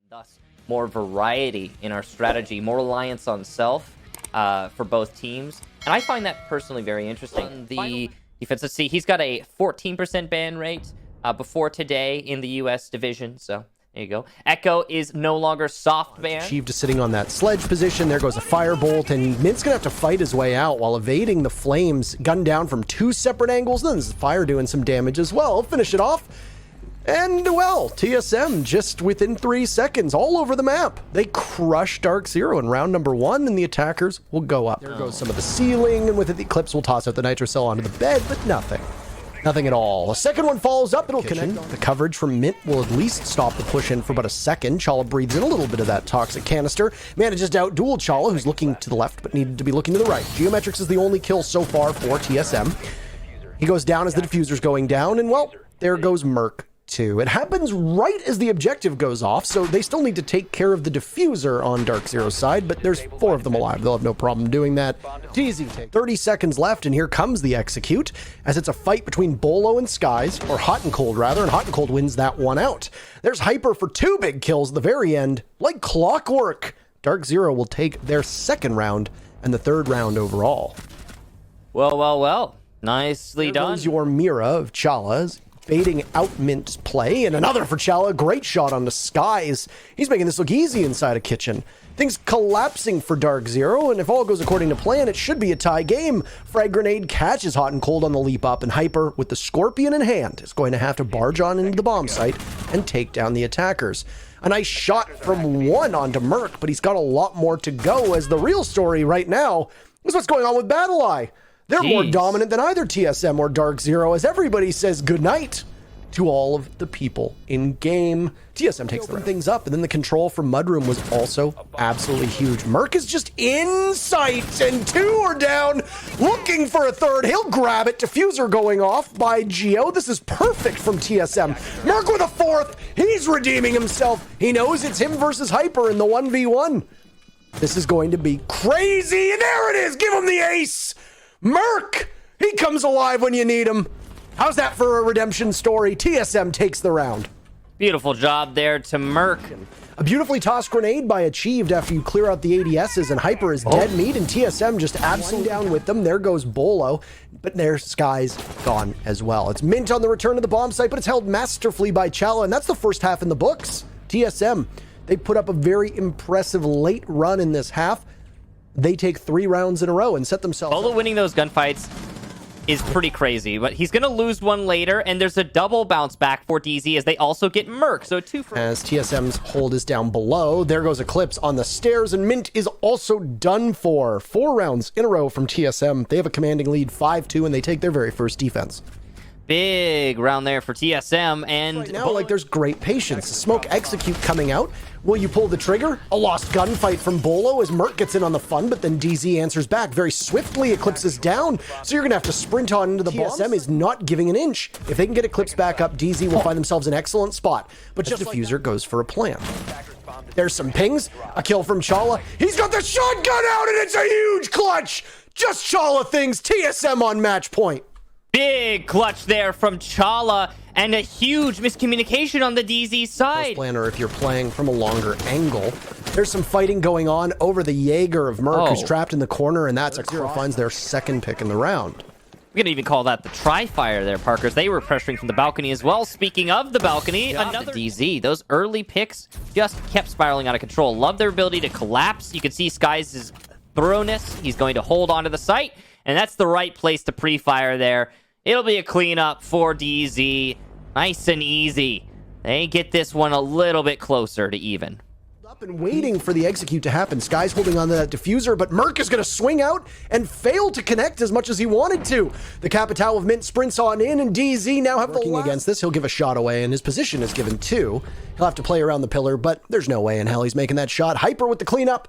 Thus, more variety in our strategy, more reliance on self for both teams. And I find that personally very interesting. On the defensive, see, he's got a 14% ban rate before today in the US division. So there you go. Echo is no longer soft ban. Achieved sitting on that sledge position. There goes a firebolt, and Mint's gonna have to fight his way out while evading the flames. Gunned down from two separate angles. Then there's fire doing some damage as well. Finish it off. And, well, TSM just within 3 seconds, all over the map. They crush DarkZero in round number 1, and the attackers will go up. There goes some of the ceiling, and with it, the Eclipse will toss out the Nitro Cell onto the bed, but nothing. Nothing at all. A second one follows up. It'll connect. The coverage from Mint will at least stop the push in for about a second. Chala breathes in a little bit of that toxic canister. Manages to outduel Chala, who's looking to the left, but needed to be looking to the right. Geometrics is the only kill so far for TSM. He goes down as the diffuser's going down, and, well, there goes Merc. It happens right as the objective goes off, so they still need to take care of the diffuser on DarkZero's side, but there's 4 of them alive. They'll have no problem doing that. Easy take. 30 seconds left, and here comes the execute, as it's a fight between Bolo and Skies, or Hot and Cold rather, and Hot and Cold wins that one out. There's Hyper for 2 big kills at the very end, like clockwork. DarkZero will take their second round and the 3rd round overall. Well. Nicely done. There's your Mira of Chala's. Baiting out Mint's play, and another for Chala. Great shot on the Skies. He's making this look easy inside a kitchen. Things collapsing for DarkZero, and if all goes according to plan, it should be a tie game. Frag Grenade catches Hot and Cold on the leap up, and Hyper, with the Scorpion in hand, is going to have to barge on into the bomb site and take down the attackers. A nice shot from one onto Merc, but he's got a lot more to go, as the real story right now is what's going on with BattlEye. They're more dominant than either TSM or DarkZero, as everybody says goodnight to all of the people in game. TSM takes things up, and then the control from Mudroom was also absolutely huge. Merc is just in sight, and 2 are down, looking for a 3rd. He'll grab it. Diffuser going off by Geo. This is perfect from TSM. Merc with a 4th. He's redeeming himself. He knows it's him versus Hyper in the 1v1. This is going to be crazy, and there it is. Give him the ace. Merc! He comes alive when you need him. How's that for a redemption story? TSM takes the round. Beautiful job there to Merc. A beautifully tossed grenade by Achieved after you clear out the ADSs, and Hyper is dead meat, and TSM just absolutely down with them. There goes Bolo, but their Sky's gone as well. It's Mint on the return to the bomb site, but it's held masterfully by Chala, and that's the first half in the books. TSM, they put up a very impressive late run in this half. They take 3 rounds in a row and set themselves Bolo winning those gunfights is pretty crazy, but he's going to lose one later, and there's a double bounce back for DZ as they also get Merc, so 2 for... As TSM's hold is down below, there goes Eclipse on the stairs, and Mint is also done for. 4 rounds in a row from TSM. They have a commanding lead, 5-2, and they take their very first defense. Big round there for TSM, and right now, like, there's great patience. Smoke execute coming out. Will you pull the trigger? A lost gunfight from Bolo as Merc gets in on the fun, but then DZ answers back very swiftly. Eclipse is down, so you're gonna have to sprint on into the bomb. TSM is not giving an inch. If they can get Eclipse back up, DZ will find themselves an excellent spot. But just Diffuser goes for a plant. There's some pings. A kill from Chala. He's got the shotgun out, and it's a huge clutch. Just Chala things. TSM on match point. Big clutch there from Chala, and a huge miscommunication on the DZ side. Planner, if you're playing from a longer angle, there's some fighting going on over the Jaeger of Merc, who's trapped in the corner, and that's DarkZero finds their 2nd pick in the round. We can even call that the tri-fire there, Parkers. They were pressuring from the balcony as well. Speaking of the balcony, another DZ. Those early picks just kept spiraling out of control. Love their ability to collapse. You can see Skies' thoroughness. He's going to hold onto the site, and that's the right place to pre-fire there. It'll be a cleanup for DZ. Nice and easy. They get this one a little bit closer to even. Up and waiting for the execute to happen. Sky's holding on to that diffuser, but Merc is going to swing out and fail to connect as much as he wanted to. The Capitao of Mint sprints on in, and DZ now have working against this. He'll give a shot away, and his position is given 2. He'll have to play around the pillar, but there's no way in hell he's making that shot. Hyper with the cleanup.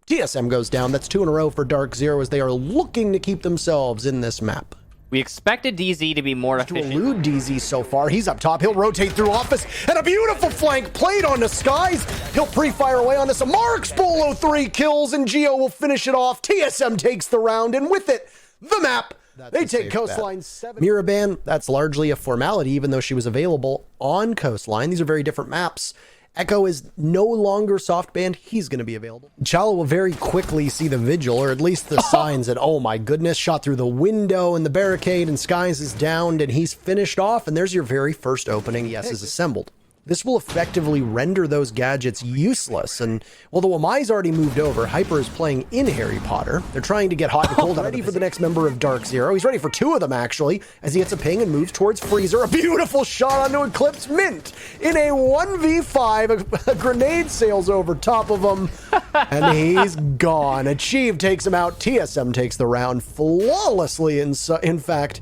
TSM goes down. That's 2 in a row for DarkZero as they are looking to keep themselves in this map. We expected DZ to be more efficient. To elude DZ so far. He's up top. He'll rotate through office. And a beautiful flank played on the Skies. He'll pre-fire away on this. Marks Bolo 3 kills, and Geo will finish it off. TSM takes the round, and with it, the map. They take Coastline 7. Miraban, that's largely a formality, even though she was available on Coastline. These are very different maps. Echo is no longer soft banned. He's going to be available. Chala will very quickly see the vigil, or at least the signs that, oh my goodness, shot through the window and the barricade, and Skies is downed, and he's finished off, and there's your very first opening. Yes is assembled. This will effectively render those gadgets useless, and well, the Wamai's already moved over. Hyper is playing in Harry Potter. They're trying to get hot and cold. Ready for the next member of DarkZero. He's ready for 2 of them, actually, as he gets a ping and moves towards Freezer. A beautiful shot onto Eclipse. Mint in a 1v5. A grenade sails over top of him, and he's gone. Achieve takes him out. TSM takes the round flawlessly, in fact.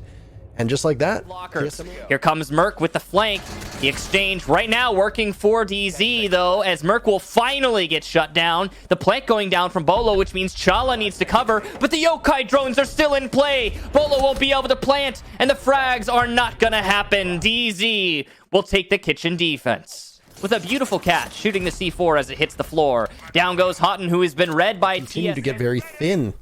And just like that, here comes Merc with the flank. The exchange right now working for DZ, though, as Merc will finally get shut down. The plant going down from Bolo, which means Chala needs to cover, but the Yokai drones are still in play. Bolo won't be able to plant, and the frags are not gonna happen. DZ will take the kitchen defense with a beautiful catch, shooting the C4 as it hits the floor. Down goes Houghton, who has been read by Continue to get very thin.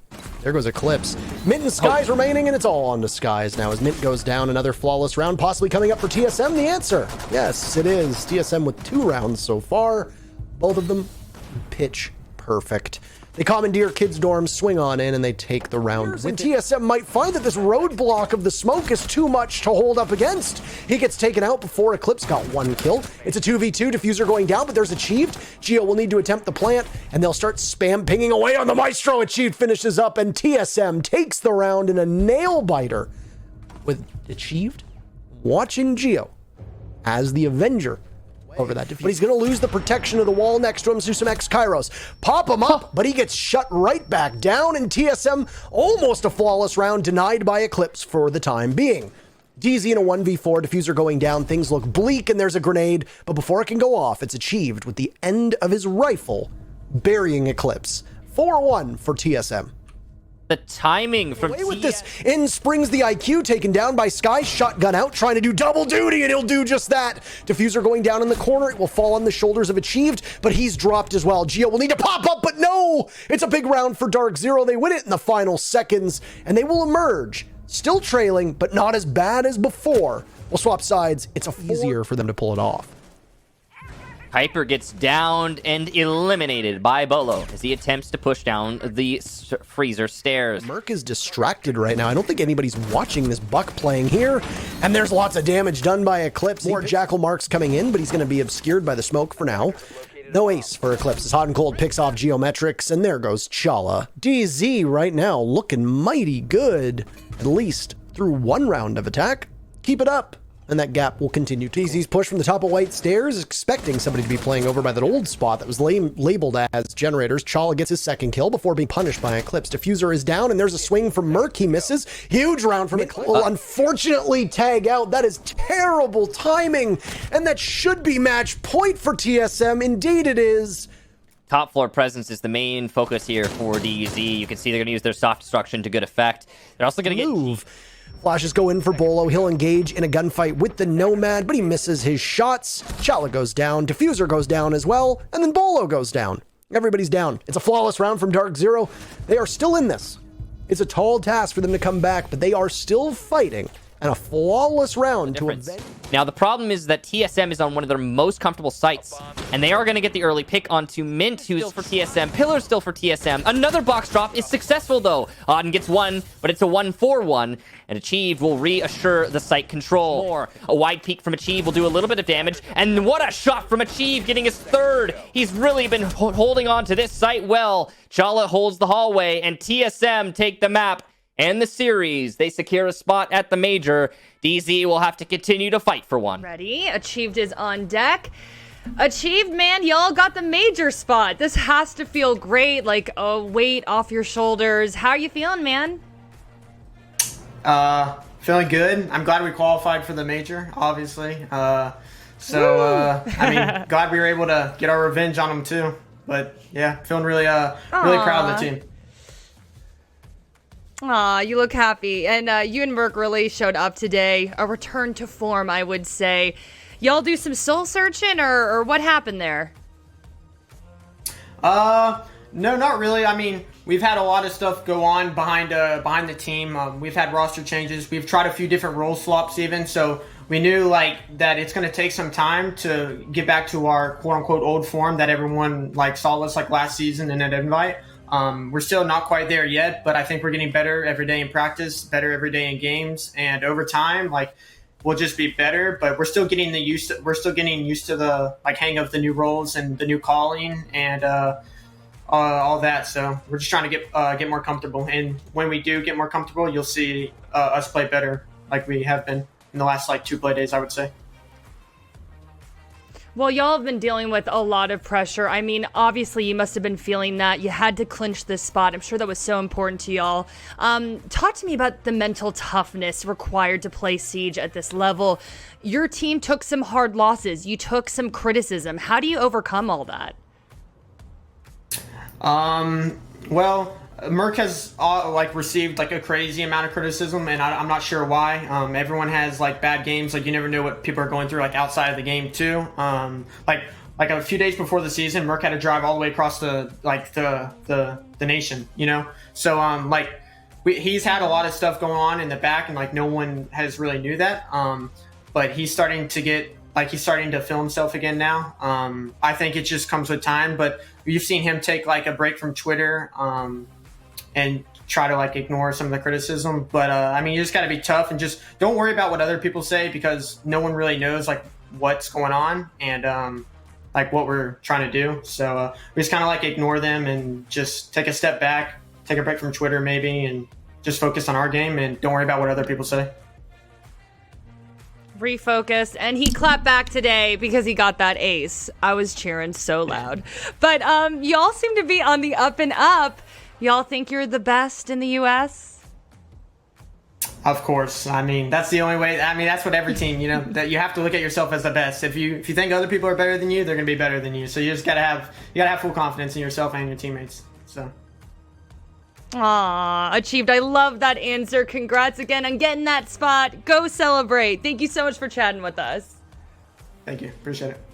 There goes Eclipse. Mint and Skies remaining, and it's all on to Skies now as Mint goes down. Another flawless round possibly coming up for TSM. The answer, yes, it is. TSM with 2 rounds so far. Both of them pitch perfect. They commandeer kids' dorms, swing on in, and they take the round. When TSM might find that this roadblock of the smoke is too much to hold up against. He gets taken out before Eclipse got 1 kill. It's a 2v2, Diffuser going down, but there's Achieved. Geo will need to attempt the plant, and they'll start spam pinging away on the Maestro. Achieved finishes up, and TSM takes the round in a nail-biter with Achieved watching Geo as the Avenger over that defeat. But he's going to lose the protection of the wall next to him. So some X-Kairos pop him up, but he gets shut right back down, and TSM almost a flawless round denied by Eclipse for the time being. DZ in a 1v4, Diffuser going down, things look bleak, and there's a grenade, but before it can go off, it's Achieved with the end of his rifle burying Eclipse. 4-1 for TSM. The timing from with this. In springs the IQ, taken down by Sky. Shotgun out, trying to do double duty, and he'll do just that. Diffuser going down in the corner. It will fall on the shoulders of Achieved, but he's dropped as well. Geo will need to pop up, but no! It's a big round for DarkZero. They win it in the final seconds, and they will emerge. Still trailing, but not as bad as before. We'll swap sides. It's easier for them to pull it off. Hyper gets downed and eliminated by Bolo as he attempts to push down the freezer stairs. Merc is distracted right now. I don't think anybody's watching this buck playing here. And there's lots of damage done by Eclipse. More Jackal marks coming in, but he's going to be obscured by the smoke for now. No ace for Eclipse as Hot and Cold picks off Geometrics, and there goes Chala. DZ right now looking mighty good, at least through 1 round of attack. Keep it up. And that gap will continue. TZ's push from the top of White Stairs, expecting somebody to be playing over by that old spot that was labeled as Generators. Chala gets his 2nd kill before being punished by Eclipse. Diffuser is down, and there's a swing from Merc. He misses. Huge round from Eclipse. Will unfortunately tag out. That is terrible timing, and that should be match point for TSM. Indeed it is. Top floor presence is the main focus here for DZ. You can see they're going to use their soft destruction to good effect. They're also going to get... Flashes go in for Bolo. He'll engage in a gunfight with the Nomad, but he misses his shots. Chala goes down. Diffuser goes down as well. And then Bolo goes down. Everybody's down. It's a flawless round from DarkZero. They are still in this. It's a tall task for them to come back, but they are still fighting. And a flawless round to avenge. Now, the problem is that TSM is on one of their most comfortable sites, and they are going to get the early pick onto Mint, who's still for TSM. Pillar's still for TSM. Another box drop is successful, though. Auden gets 1, but it's a 1-4-1, and Achieve will reassure the site control. A wide peek from Achieve will do a little bit of damage, and what a shot from Achieve, getting his 3rd. He's really been holding on to this site well. Chala holds the hallway, and TSM take the map and the series. They secure a spot at the major. DZ will have to continue to fight for one. Ready? Achieved is on deck. Achieved, man, y'all got the major spot. This has to feel great, like a weight off your shoulders. How are you feeling, man? Feeling good. I'm glad we qualified for the major, obviously. I mean, glad we were able to get our revenge on them too. But yeah, feeling really proud of the team. Aw, you look happy. And you and Merc really showed up today. A return to form, I would say. Y'all do some soul searching, or what happened there? No, not really. I mean, we've had a lot of stuff go on behind the team. We've had roster changes. We've tried a few different role swaps even. So we knew like that it's going to take some time to get back to our quote unquote old form that everyone like saw us like last season in an invite. We're still not quite there yet, but I think we're getting better every day in practice, better every day in games, and over time, like we'll just be better. But we're still getting used to the like hang of the new roles and the new calling and all that. So we're just trying to get more comfortable. And when we do get more comfortable, you'll see us play better, like we have been in the last like 2 play days, I would say. Well, y'all have been dealing with a lot of pressure. I mean, obviously, you must have been feeling that. You had to clinch this spot. I'm sure that was so important to y'all. Talk to me about the mental toughness required to play Siege at this level. Your team took some hard losses. You took some criticism. How do you overcome all that? Well, Merc has like received like a crazy amount of criticism, and I'm not sure why. Everyone has like bad games. Like you never know what people are going through like outside of the game too. Like a few days before the season, Merc had to drive all the way across the nation. You know, so like he's had a lot of stuff going on in the back, and like no one has really knew that. But he's starting to feel himself again now. I think it just comes with time, but you've seen him take like a break from Twitter and try to like ignore some of the criticism. But I mean, you just got to be tough and just don't worry about what other people say, because no one really knows like what's going on and like what we're trying to do. So we just kind of like ignore them and just take a step back, take a break from Twitter maybe, and just focus on our game and don't worry about what other people say. Refocused, and he clapped back today because he got that ace. I was cheering so loud. But y'all seem to be on the up and up. Y'all think you're the best in the US? Of course. I mean, that's the only way. I mean, that's what every team, you know, that you have to look at yourself as the best. If you think other people are better than you, they're going to be better than you. So you just got to have full confidence in yourself and your teammates. So Aw, achieved. I love that answer. Congrats again on getting that spot. Go celebrate. Thank you so much for chatting with us. Thank you. Appreciate it.